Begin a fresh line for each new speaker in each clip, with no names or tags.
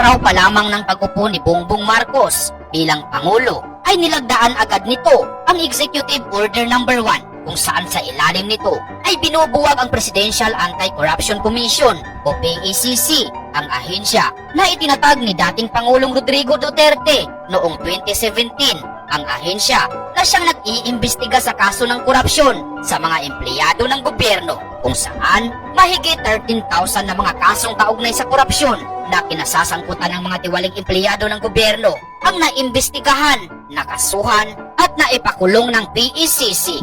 araw pa lamang ng pag-upo ni Bongbong Marcos bilang Pangulo ay nilagdaan agad nito ang Executive Order No. 1 kung saan sa ilalim nito ay binubuwag ang Presidential Anti-Corruption Commission o PACC, ang ahensya na itinatag ni dating Pangulong Rodrigo Duterte noong 2017. Ang ahensya na siyang nag-iimbestiga sa kaso ng korupsyon sa mga empleyado ng gobyerno kung saan mahigit 13,000 na mga kasong kaugnay sa korupsyon na kinasasangkutan ng mga tiwaling empleyado ng gobyerno ang naimbestigahan, nakasuhan at naipakulong ng PECC.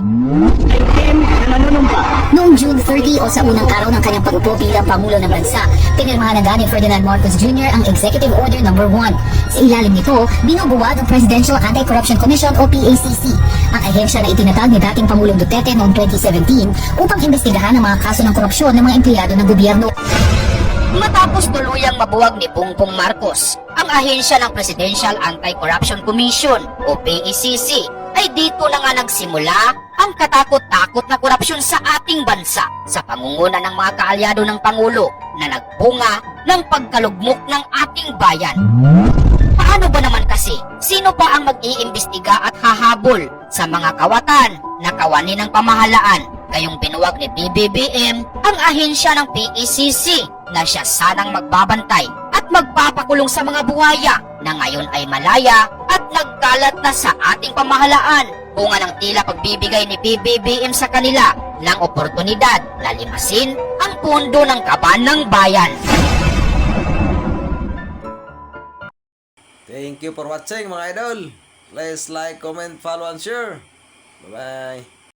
Noong June 30 o sa unang araw ng kanyang pag-upo bilang Pangulo ng Bansa, pinirmahan na ni Ferdinand Marcos Jr. ang Executive Order No. 1. Sa ilalim nito, binubuwag ang Presidential Anti-Corruption Commission o PACC, ang ahensya na itinatag ni dating Pangulong Duterte noong 2017 upang imbestigahan ang mga kaso ng korupsyon ng mga empleyado ng gobyerno.
Matapos tuluyang mabuwag ni Bongbong Marcos ang ahensya ng Presidential Anti-Corruption Commission o PACC, ay dito na nga nagsimula ang katakot-takot na korupsyon sa ating bansa sa pangunguna ng mga kaalyado ng Pangulo na nagbunga ng pagkalugmok ng ating bayan. Paano ba naman kasi? Sino pa ang mag-iimbestiga at hahabol sa mga kawatan na kawani ng pamahalaan? Kayong binuwag ni BBBM ang ahensya ng PECC na siya sanang magbabantay at magpapakulong sa mga buhaya na ngayon ay malaya at nagkalat na sa ating pamahalaan. Bunga ng tila pagbibigay ni BBBM sa kanila ng oportunidad na limasin ang pondo ng kaban ng bayan.
Thank you for watching mga idol. Please like, comment, follow, and share. Bye-bye.